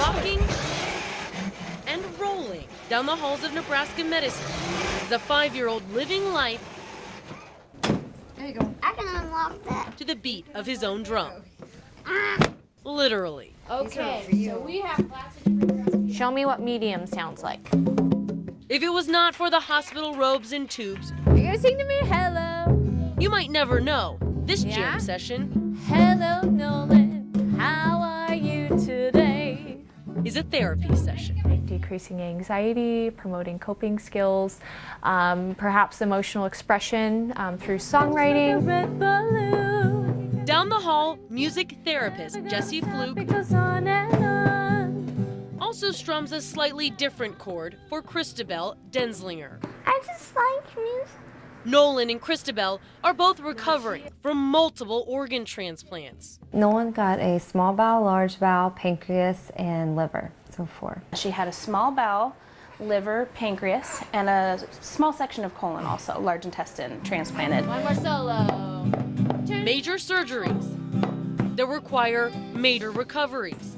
Rocking and rolling down the halls of Nebraska medicine is a 5-year-old living life There you go. I can unlock that. to the beat of his own drum. Literally. Okay, so we have lots of different drums. Show me what medium sounds like. If it was not for the hospital robes and tubes, Are you gonna sing to me? Hello. you might never know. This Yeah? jam session Hello, Nolan. How are you today? is a therapy session. Decreasing anxiety, promoting coping skills, perhaps emotional expression through songwriting. Red balloon. Down the hall, music therapist Jessie Fluke Goes on and on. also strums a slightly different chord for Christabel Denslinger. I just like music. Nolan and Christabel are both recovering from multiple organ transplants. Nolan got a small bowel, large bowel, pancreas, and liver, so 4. She had a small bowel, liver, pancreas, and a small section of colon also, large intestine transplanted. One more solo. Major surgeries that require major recoveries.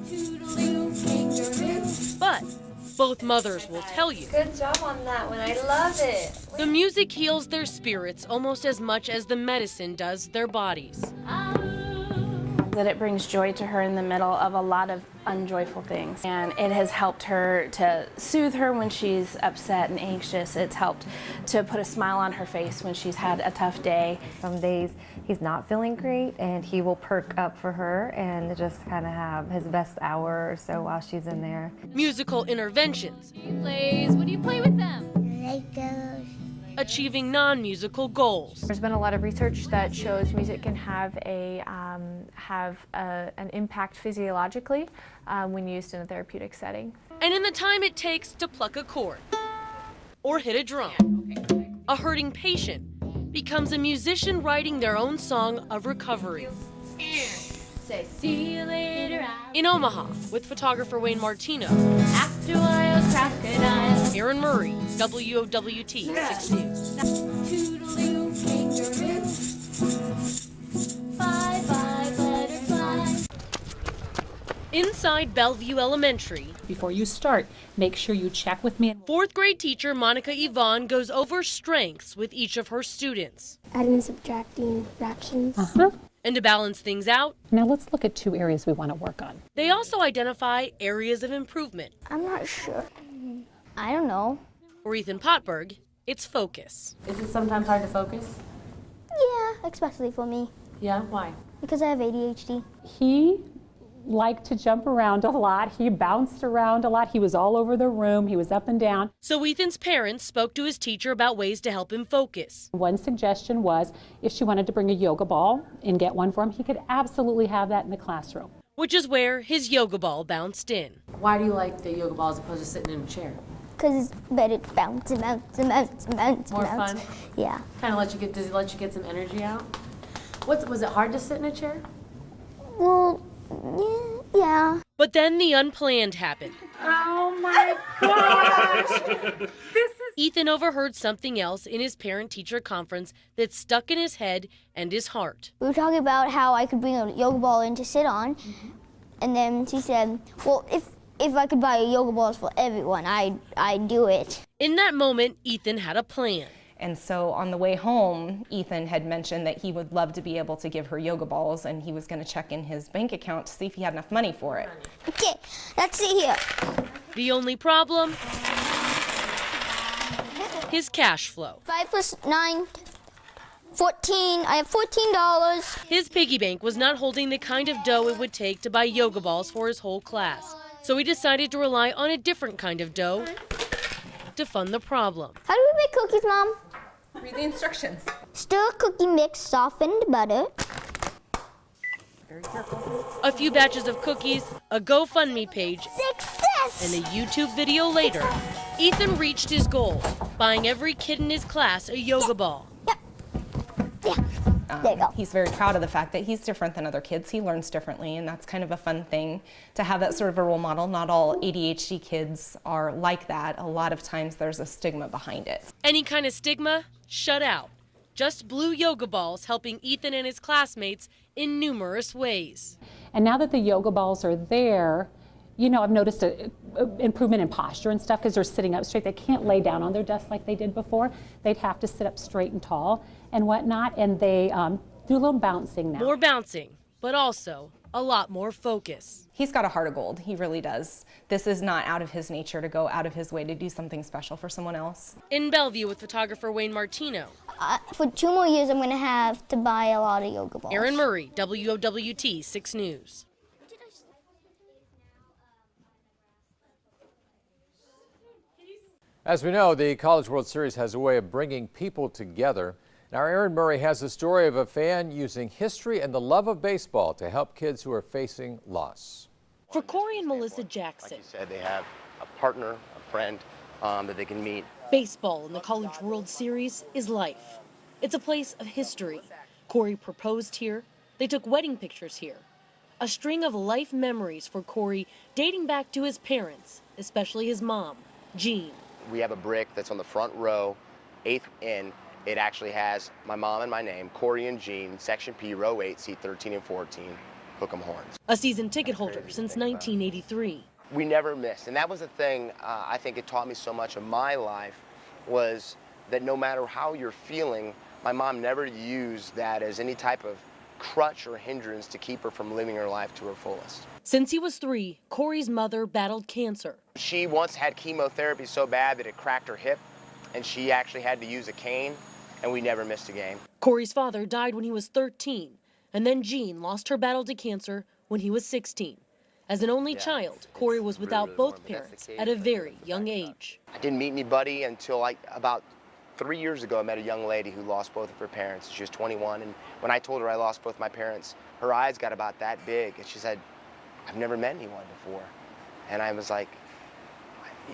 But both mothers will tell you Good job on that one. I love it. the music heals their spirits almost as much as the medicine does their bodies. That it brings joy to her in the middle of a lot of unjoyful things. And it has helped her to soothe her when she's upset and anxious. It's helped to put a smile on her face when she's had a tough day. Some days he's not feeling great, and he will perk up for her and just kind of have his best hour or so while she's in there. Musical interventions, What do you play with them? Legos. achieving non-musical goals. There's been a lot of research that shows music can have an impact physiologically when used in a therapeutic setting. And in the time it takes to pluck a chord or hit a drum, a hurting patient becomes a musician writing their own song of recovery. Say, see you later. In Omaha, with photographer Wayne Martino, After a while, crocodile. Aaron Murray, WOWT 6 News. Toodaloo kangaroo. Bye-bye butterfly. Inside Bellevue Elementary, Before you start, make sure you check with me. 4th grade teacher Monica Yvonne goes over strengths with each of her students. Adding and subtracting fractions. And to balance things out, Now let's look at 2 areas we want to work on. they also identify areas of improvement. I'm not sure. I don't know. For Ethan Potberg, it's focus. Is it sometimes hard to focus? Yeah, especially for me. Yeah, why? Because I have ADHD. He liked to jump around a lot. He bounced around a lot. He was all over the room. He was up and down. So Ethan's parents spoke to his teacher about ways to help him focus. One suggestion was if she wanted to bring a yoga ball and get one for him, he could absolutely have that in the classroom. Which is where his yoga ball bounced in. Why do you like the yoga ball as opposed to sitting in a chair? Because it's better to bounce and bounce and bounce and bounce. More and bounce. fun? Yeah. Kind of does it let you get some energy out? Was it hard to sit in a chair? Well, yeah. But then the unplanned happened. Oh my gosh! Ethan overheard something else in his parent-teacher conference that stuck in his head and his heart. We were talking about how I could bring a yoga ball in to sit on. And then she said, well, if I could buy yoga balls for everyone, I'd do it. In that moment, Ethan had a plan. And so on the way home, Ethan had mentioned that he would love to be able to give her yoga balls, and he was going to check in his bank account to see if he had enough money for it. Okay, let's see here. The only problem? His cash flow. 5 plus 9, 14. I have $14. His piggy bank was not holding the kind of dough it would take to buy yoga balls for his whole class. So he decided to rely on a different kind of dough to fund the problem. How do we make cookies, Mom? Read the instructions. Stir cookie mix, softened butter. A few batches of cookies, a GoFundMe page, Success! and a YouTube video later, Ethan reached his goal, buying every kid in his class a yoga ball. There you go. He's very proud of the fact that he's different than other kids. He learns differently, and that's kind of a fun thing to have that sort of a role model. Not all ADHD kids are like that. A lot of times there's a stigma behind it. Any kind of stigma, shut out. Just blue yoga balls helping Ethan and his classmates in numerous ways. And now that the yoga balls are there, I've noticed a improvement in posture and stuff because they're sitting up straight. They can't lay down on their desk like they did before. They'd have to sit up straight and tall and whatnot, and they do a little bouncing now. More bouncing, but also a lot more focus. He's got a heart of gold, he really does. This is not out of his nature to go out of his way to do something special for someone else. In Bellevue with photographer Wayne Martino. For 2 more years, I'm going to have to buy a lot of yoga balls. Aaron Murray, WOWT 6 News. As we know, the College World Series has a way of bringing people together. Now, Aaron Murray has the story of a fan using history and the love of baseball to help kids who are facing loss. For Corey and Melissa Jackson, like you said, they have a partner, a friend that they can meet. baseball in the College World Series is life. It's a place of history. Corey proposed here. They took wedding pictures here. A string of life memories for Corey dating back to his parents, especially his mom, Jean. We have a brick that's on the front row, 8th in. It actually has my mom and my name, Corey and Jean, Section P, row 8, seat 13 and 14, hook 'em horns. A season ticket holder since 1983. We never missed, and that was the thing I think it taught me so much of my life, was that no matter how you're feeling, my mom never used that as any type of crutch or hindrance to keep her from living her life to her fullest. Since he was 3, Corey's mother battled cancer. She once had chemotherapy so bad that it cracked her hip, and she actually had to use a cane, and we never missed a game. Corey's father died when he was 13, and then Jean lost her battle to cancer when he was 16. As an only child, Corey was without both parents at a very young age. I didn't meet anybody until about 3 years ago. I met a young lady who lost both of her parents. She was 21, and when I told her I lost both my parents, her eyes got about that big, and she said, "I've never met anyone before." And I was like,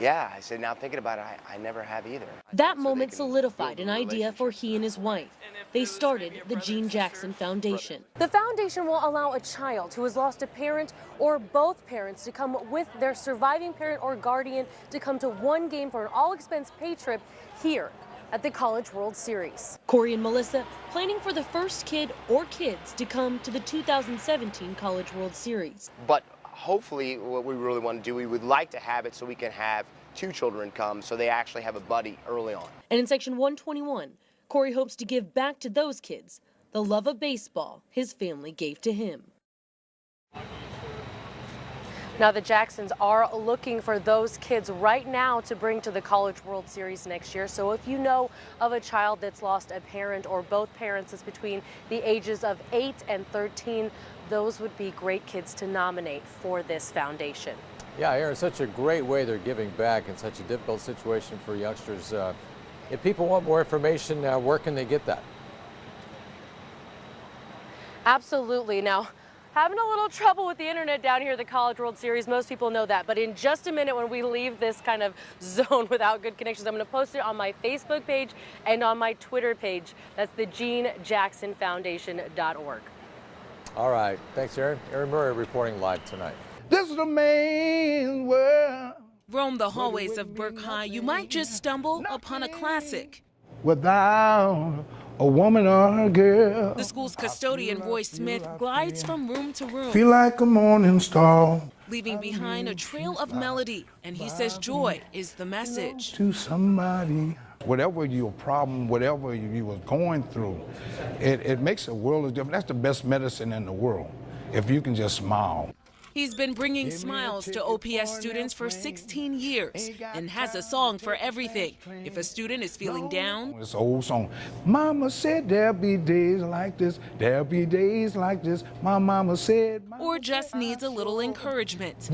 yeah. I said, now thinking about it, I never have either. That moment solidified an idea for he and his wife. They started the Gene Jackson Foundation. The foundation will allow a child who has lost a parent or both parents to come with their surviving parent or guardian to come to one game for an all-expense paid trip here at the College World Series. Corey and Melissa planning for the first kid or kids to come to the 2017 College World Series. But hopefully what we really want to do, we would like to have it so we can have 2 children come so they actually have a buddy early on. And in section 121, Corey hopes to give back to those kids the love of baseball his family gave to him. Now the Jacksons are looking for those kids right now to bring to the College World Series next year. So if you know of a child that's lost a parent or both parents is between the ages of 8 and 13, those would be great kids to nominate for this foundation. Yeah, Aaron, such a great way they're giving back in such a difficult situation for youngsters. If people want more information, where can they get that? Absolutely. Now, having a little trouble with the internet down here at the College World Series. Most people know that. But in just a minute, when we leave this kind of zone without good connections, I'm going to post it on my Facebook page and on my Twitter page. That's the GeneJacksonFoundation.org. All right. Thanks, Aaron. Aaron Murray reporting live tonight. This is the main world. Roam the hallways of Burke High, you might just stumble upon a classic. Without a woman or a girl. The school's custodian, Roy Smith, glides from room to room. Feel like a morning star. Leaving behind a trail of melody, and he says joy is the message. To somebody. Whatever your problem, whatever you was going through, it makes a world of difference. That's the best medicine in the world, if you can just smile. He's been bringing smiles to OPS students for 16 years and has a song for everything. If a student is feeling down, it's an old song. Mama said there'll be days like this, there'll be days like this. My mama said. Or just needs a little encouragement.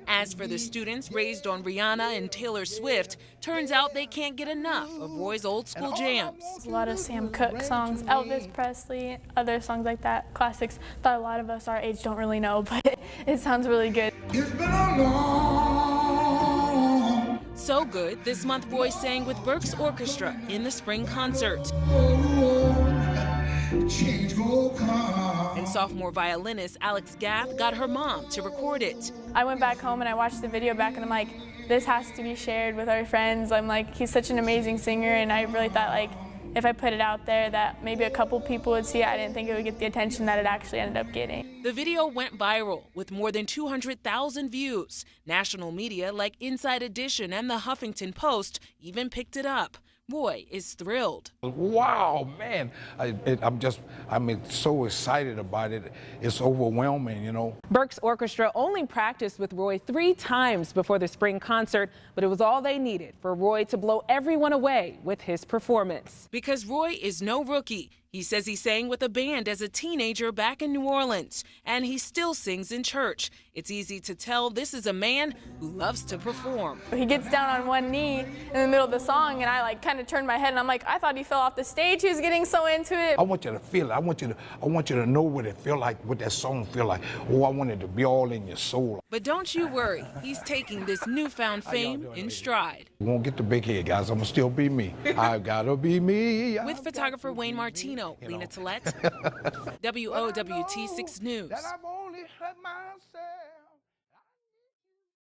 As for the students raised on Rihanna and Taylor Swift, turns out they can't get enough of Roy's old school jams. A lot of Sam Cooke songs, Elvis Presley, other songs like that, classics that a lot of us our age don't really know, but it sounds really good. It's been a long... So good, this month Roy sang with Burke's Orchestra in the spring concert. And sophomore violinist Alex Gath got her mom to record it. I went back home and I watched the video back and I'm like, this has to be shared with our friends. I'm like, he's such an amazing singer, and I really thought, like, if I put it out there that maybe a couple people would see it, I didn't think it would get the attention that it actually ended up getting. The video went viral with more than 200,000 views. National media like Inside Edition and the Huffington Post even picked it up. Roy is thrilled. Wow, man. I'm so excited about it. It's overwhelming, you know. Berk's orchestra only practiced with Roy 3 times before the spring concert, but it was all they needed for Roy to blow everyone away with his performance. Because Roy is no rookie. He says he sang with a band as a teenager back in New Orleans, and he still sings in church. It's easy to tell this is a man who loves to perform. He gets down on one knee in the middle of the song, and I kind of turned my head, and I'm like, I thought he fell off the stage. He was getting so into it. I want you to feel it. I want you to know what it feel like, what that song feel like. Oh, I want it to be all in your soul. But don't you worry. He's taking this newfound fame in stride. You won't get the big head, guys. I'm gonna still be me. I gotta be me. With photographer Wayne Martino, Lena Tillett, WOWT 6 News. That I've only hurt myself.